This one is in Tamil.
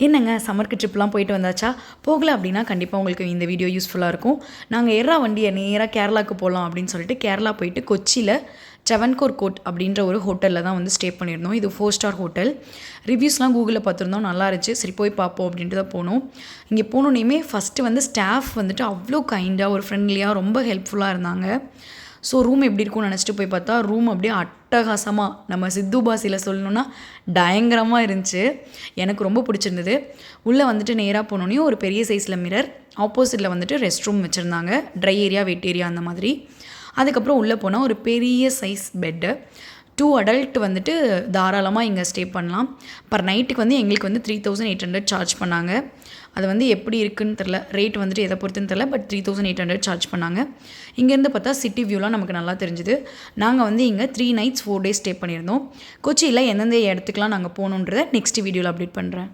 என்னங்க சம்மருக்கு ட்ரிப்லாம் போயிட்டு வந்தாச்சா? போகல அப்படின்னா கண்டிப்பாக உங்களுக்கு இந்த வீடியோ யூஸ்ஃபுல்லாக இருக்கும். நாங்கள் ஏறுறா வண்டியை நேராக கேரளாவுக்கு போகலாம் அப்படின்னு சொல்லிட்டு கேரளா போயிட்டு கொச்சியில் ட்ரெவன்கோர் கோர்ட் அப்படின்ற ஒரு ஹோட்டலில் தான் வந்து ஸ்டே பண்ணியிருந்தோம். இது 4 ஸ்டார் ஹோட்டல். ரிவ்யூஸ்லாம் கூகுளில் பார்த்துருந்தோம், நல்லா இருந்துச்சு. சரி போய் பார்ப்போம் அப்படின்ட்டு தான் போனோம். இங்கே போனோன்னே ஃபஸ்ட்டு வந்து ஸ்டாஃப் வந்துட்டு அவ்வளோ கைண்டாக ஒரு ஃப்ரெண்ட்லியாக ரொம்ப ஹெல்ப்ஃபுல்லாக இருந்தாங்க. ஸோ ரூம் எப்படி இருக்கும்னு நினச்சிட்டு போய் பார்த்தா ரூம் அப்படியே அட்டகாசமாக, நம்ம சித்து பாஷையில் சொல்லணுன்னா பயங்கரமாக இருந்துச்சு. எனக்கு ரொம்ப பிடிச்சிருந்தது. உள்ளே வந்துட்டு நேராக போனோன்னே ஒரு பெரிய சைஸில் மிரர், ஆப்போசிட்டில் வந்துட்டு ரெஸ்ட் ரூம் வச்சுருந்தாங்க, ட்ரை ஏரியா வெட் ஏரியா அந்த மாதிரி. அதுக்கப்புறம் உள்ளே போனால் ஒரு பெரிய சைஸ் பெட்டு, 2 அடல்ட் வந்துட்டு தாராளமாக இங்கே ஸ்டே பண்ணலாம். பர் நைட்டுக்கு வந்து எங்களுக்கு வந்து 3800 சார்ஜ் பண்ணாங்க. அது வந்து எப்படி இருக்குன்னு தெரில, ரேட் வந்துட்டு எதை பொறுத்துன்னு தெரில, பட் 3800 சார்ஜ் பண்ணாங்க. இங்கேருந்து பார்த்தா சிட்டி வியூலாம் நமக்கு நல்லா தெரிஞ்சுது. நாங்கள் வந்து இங்கே 3 nights 4 days ஸ்டே பண்ணியிருந்தோம். கொச்சியில் எந்தெந்த இடத்துக்குலாம் நாங்கள் போகணுன்றதை நெக்ஸ்ட் வீடியோவில் அப்டேட் பண்ணுறேன்.